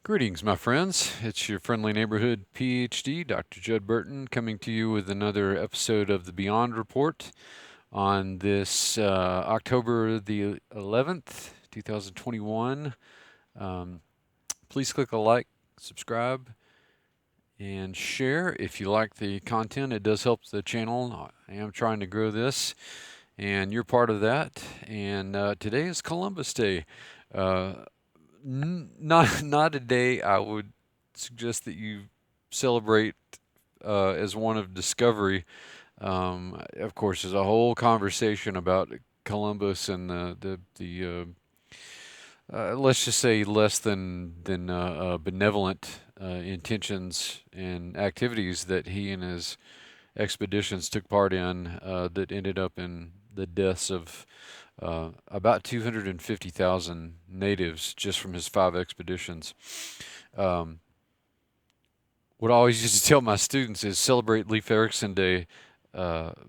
Greetings, my friends. It's your friendly neighborhood PhD, Dr. Judd Burton, coming to you with another episode of the Beyond Report on this October the 11th, 2021. Um, Please click a like, subscribe, and share if you like the content. It does help the channel. I am trying to grow this, and you're part of that. And today is Columbus Day. Uh, not a day I would suggest that you celebrate as one of discovery. Of course, there's a whole conversation about Columbus and the let's just say less than benevolent intentions and activities that he and his expeditions took part in that ended up in the deaths of about 250,000 natives just from his 5 expeditions. Um, what I always used to tell my students is celebrate Leif Erikson Day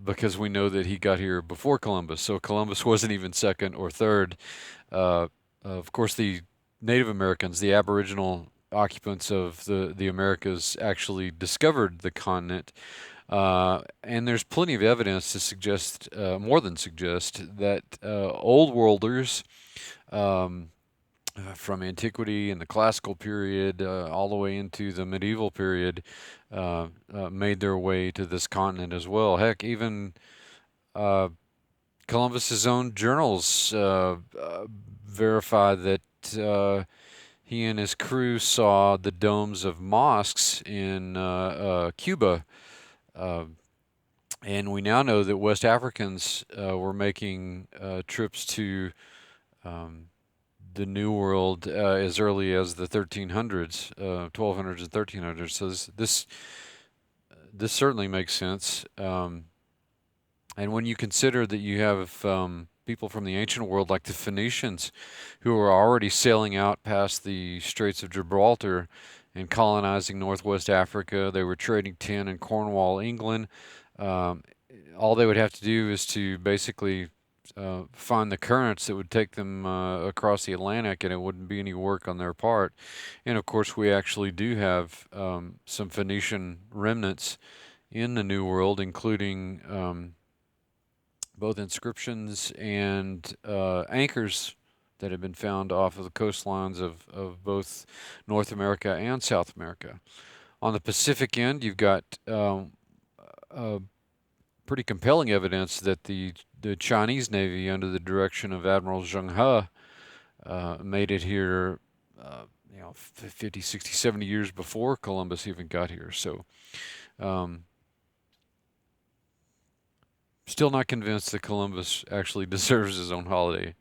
because we know that he got here before Columbus. So Columbus wasn't even second or third. Uh, of course, the Native Americans, the Aboriginal occupants of the Americas, actually discovered the continent. And there's plenty of evidence to suggest, more than suggest, that old worlders um, from antiquity and the classical period all the way into the medieval period made their way to this continent as well. Heck, even uh, Columbus's own journals verify that he and his crew saw the domes of mosques in Cuba. Uh, and we now know that West Africans were making trips to um, the New World as early as the 1300s, 1200s and 1300s. So this certainly makes sense. And when you consider that you have people from the ancient world like the Phoenicians who were already sailing out past the Straits of Gibraltar and colonizing northwest Africa, they were trading tin in Cornwall, England. Um, all they would have to do is to basically find the currents that would take them across the Atlantic, and it wouldn't be any work on their part. And of course, we actually do have some Phoenician remnants in the New World, including both inscriptions and anchors that have been found off of the coastlines of both North America and South America. On the Pacific end, you've got pretty compelling evidence that the Chinese Navy, under the direction of Admiral Zheng He, made it here, 50, 60, 70 years before Columbus even got here. So, um, still not convinced that Columbus actually deserves his own holiday.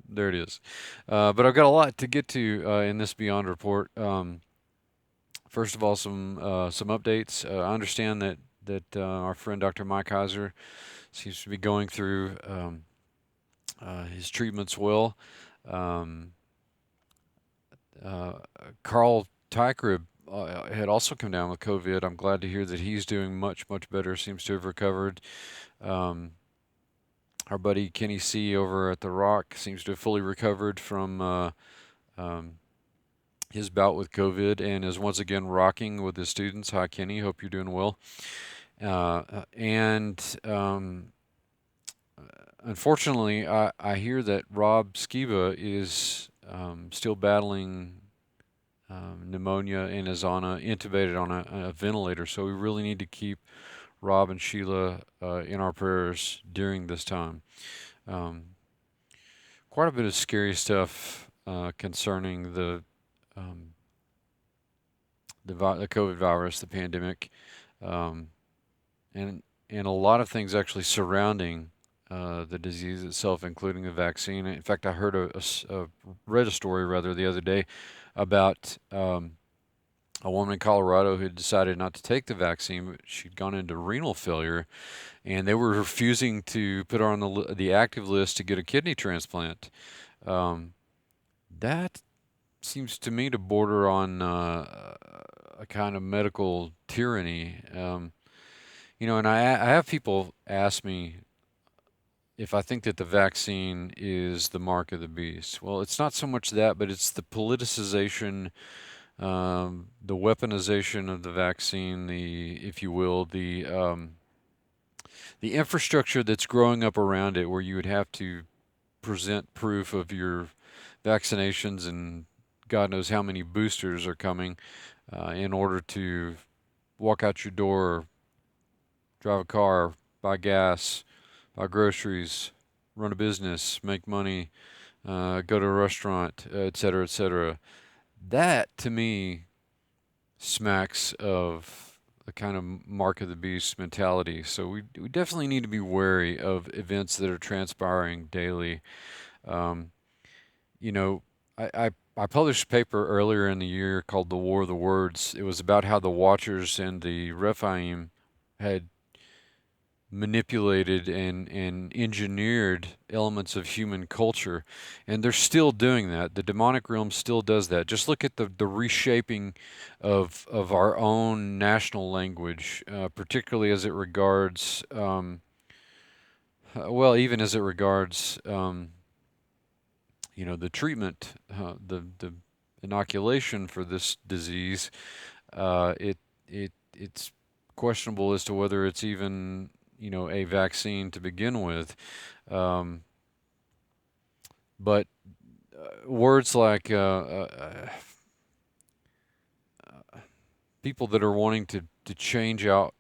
There it is. But I've got a lot to get to in this Beyond report. First of all, some updates. I understand that our friend Dr. Mike Heiser seems to be going through his treatments well. Um, uh, Carl Tykrib had also come down with COVID. I'm glad to hear that he's doing much better. Seems to have recovered. Um, our buddy Kenny C over at the Rock seems to have fully recovered from um, his bout with COVID and is once again rocking with his students. Hi, Kenny. Hope you're doing well. And unfortunately, I hear that Rob Skiba is still battling pneumonia and is intubated on a ventilator. So we really need to keep Rob and Sheila in our prayers during this time. Um, Quite a bit of scary stuff concerning um, the COVID virus, the pandemic, um, and a lot of things actually surrounding the disease itself, including the vaccine. In fact, I heard read a story rather the other day about a woman in Colorado who had decided not to take the vaccine, but she'd gone into renal failure, and they were refusing to put her on the active list to get a kidney transplant. Um, that seems to me to border on a kind of medical tyranny. And I have people ask me if I think that the vaccine is the mark of the beast. Well, it's not so much that, but it's the politicization the weaponization of the vaccine, if you will, the infrastructure that's growing up around it, where you would have to present proof of your vaccinations and God knows how many boosters are coming in order to walk out your door, drive a car, buy gas, buy groceries, run a business, make money, go to a restaurant, et cetera, et cetera. That to me smacks of a kind of mark of the beast mentality. So we definitely need to be wary of events that are transpiring daily. Um, you know, I published a paper earlier in the year called "The War of the Words." It was about how the Watchers and the Rephaim had manipulated and engineered elements of human culture, and they're still doing that. The demonic realm still does that. Just look at the reshaping of our own national language, particularly as it regards, well, even as it regards, the treatment, the inoculation for this disease. It's questionable as to whether it's even a vaccine to begin with. Um, but words like people that are wanting to change out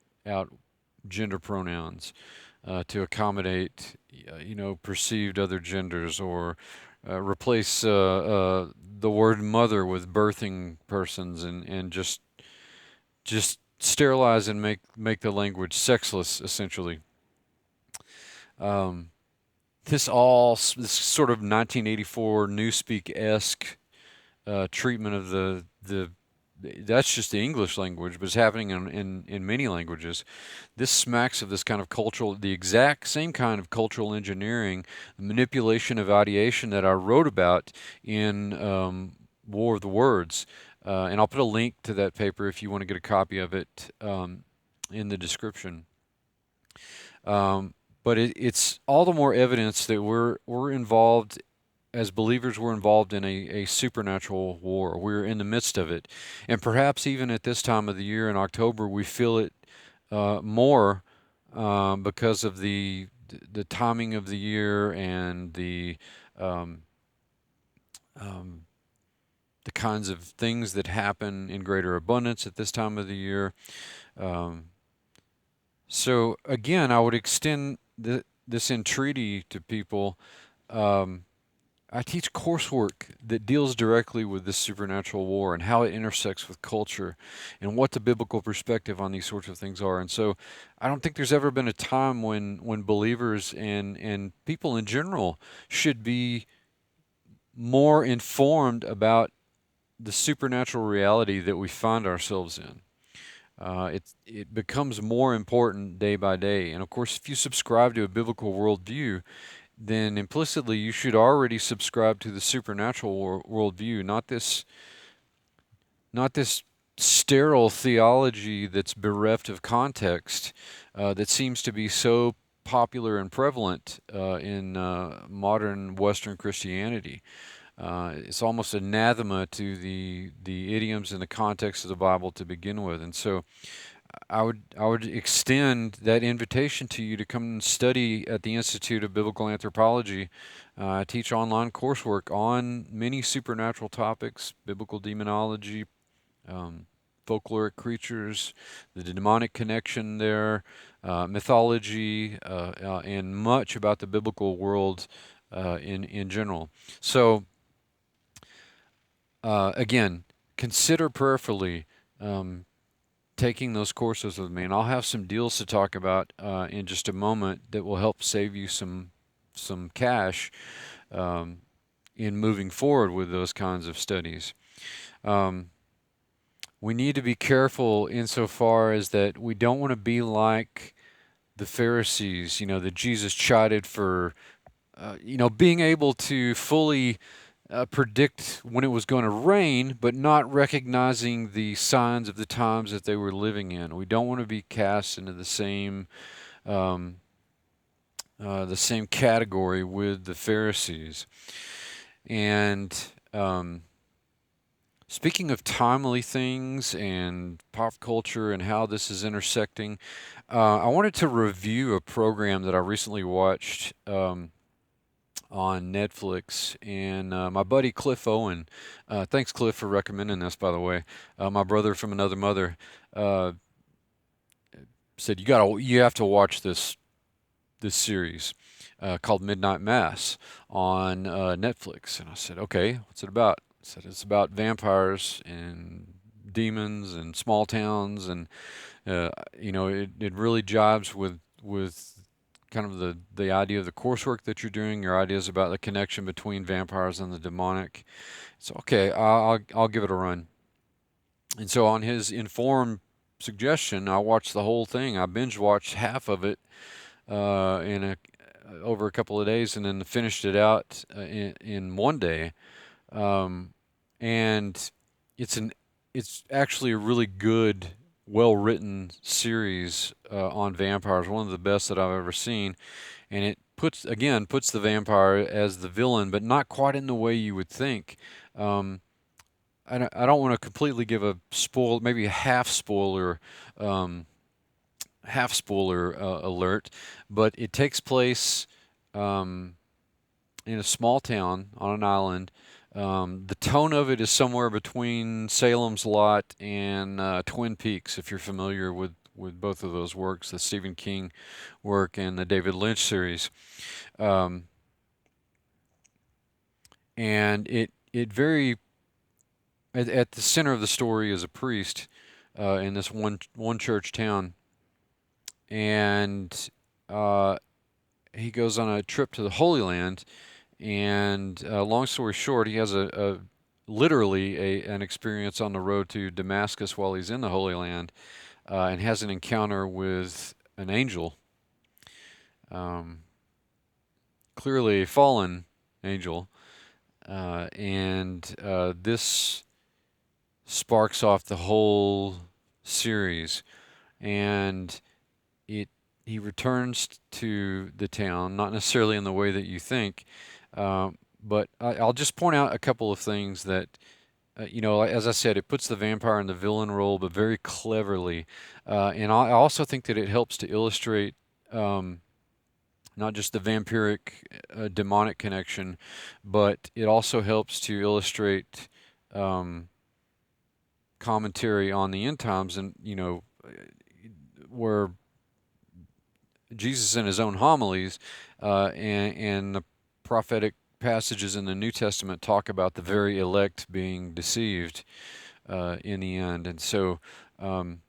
gender pronouns to accommodate perceived other genders, or replace the word mother with birthing persons, and just sterilize and make the language sexless, essentially. Um, this sort of 1984 Newspeak-esque treatment of the that's just the English language, but it's happening in many languages. This smacks of this kind of the exact same kind of cultural engineering, manipulation of ideation that I wrote about in War of the Words. And I'll put a link to that paper if you want to get a copy of it in the description. Um, but it's all the more evidence that we're involved as believers. We're involved in a supernatural war. We're in the midst of it, and perhaps even at this time of the year in October, we feel it more because of the timing of the year and um, um, the kinds of things that happen in greater abundance at this time of the year. Um, so again, I would extend this entreaty to people. Um, I teach coursework that deals directly with this supernatural war and how it intersects with culture and what the biblical perspective on these sorts of things are. And so I don't think there's ever been a time when believers and people in general should be more informed about the supernatural reality that we find ourselves in. It becomes more important day by day. And of course, if you subscribe to a biblical worldview, then implicitly you should already subscribe to the supernatural worldview, not this sterile theology that's bereft of context, that seems to be so popular and prevalent in modern Western Christianity. It's almost anathema to the idioms and the context of the Bible to begin with, and so I would extend that invitation to you to come and study at the Institute of Biblical Anthropology. I teach online coursework on many supernatural topics: biblical demonology, um, folkloric creatures, the demonic connection there, mythology, and much about the biblical world in general. So again, consider prayerfully. Taking those courses with me, and I'll have some deals to talk about in just a moment that will help save you some cash um, in moving forward with those kinds of studies. Um, we need to be careful insofar as that we don't want to be like the Pharisees, that Jesus chided for, being able to fully predict when it was going to rain, but not recognizing the signs of the times that they were living in. We don't want to be cast into um, the same category with the Pharisees. And Speaking of timely things and pop culture and how this is intersecting, I wanted to review a program that I recently watched on Netflix, and my buddy Cliff Owen. Thanks, Cliff, for recommending this. By the way, my brother from another mother uh, said you have to watch this series called Midnight Mass on Netflix, and I said, okay, what's it about? He said it's about vampires and demons and small towns, and it really jives with kind of the idea of the coursework that you're doing, your ideas about the connection between vampires and the demonic. So okay, I'll give it a run. And so on his informed suggestion, I watched the whole thing. I binge watched half of it in a over a couple of days, and then finished it out in one day. Um, and it's an it's actually a really good, well written series on vampires. One of the best that I've ever seen, and it puts the vampire as the villain, but not quite in the way you would think. Um, I don't want to completely give a spoil, maybe a um, half spoiler alert, but it takes place um, in a small town on an island. The tone of it is somewhere between Salem's Lot and Twin Peaks, if you're familiar with both of those works, the Stephen King work and the David Lynch series. Um, and it very at the center of the story is a priest in this one church town, and uh, he goes on a trip to the Holy Land. And long story short, he has a literally an experience on the road to Damascus while he's in the Holy Land, and has an encounter with an angel, um, clearly a fallen angel, and this sparks off the whole series. And it he returns to the town, not necessarily in the way that you think, but I'll just point out a couple of things that as I said, it puts the vampire in the villain role, but very cleverly. And I also think that it helps to illustrate um, not just the vampiric demonic connection, but it also helps to illustrate um, commentary on the end times, and where Jesus in his own homilies and the prophetic passages in the New Testament talk about the very elect being deceived in the end. And so um,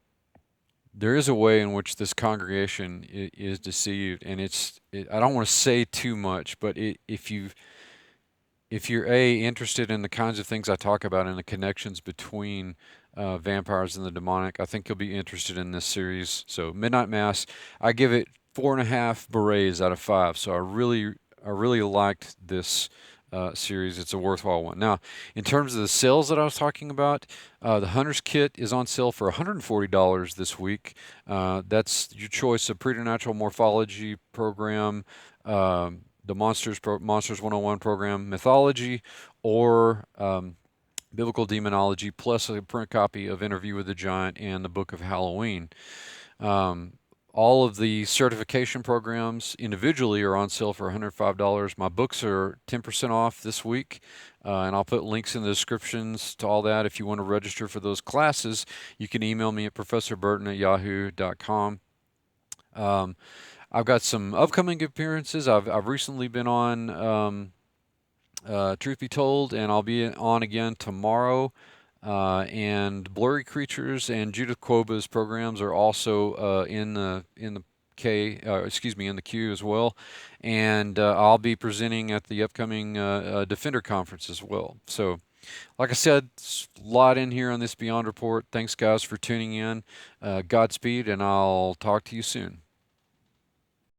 there is a way in which this congregation is deceived, and I don't want to say too much, but if you're interested in the kinds of things I talk about and the connections between vampires and the demonic, I think you'll be interested in this series. So Midnight Mass, I give it 4.5 berets out of 5. So I really liked this series. It's a worthwhile one. Now, in terms of the sales that I was talking about, the Hunter's Kit is on sale for $140 this week. That's your choice of Preternatural Morphology program. The Monsters 101 program, Mythology, or Biblical Demonology, plus a print copy of Interview with the Giant and the Book of Halloween. Um, all of the certification programs individually are on sale for $105. My books are 10% off this week, and I'll put links in the descriptions to all that. If you want to register for those classes, you can email me at professorburton@yahoo.com. Um, I've got some upcoming appearances. I've recently been on Truth Be Told, and I'll be on again tomorrow. And Blurry Creatures and Judith Quoba's programs are also in the in the queue as well. And I'll be presenting at the upcoming Defender Conference as well. So, like I said, a lot in here on this Beyond Report. Thanks, guys, for tuning in. Godspeed, and I'll talk to you soon.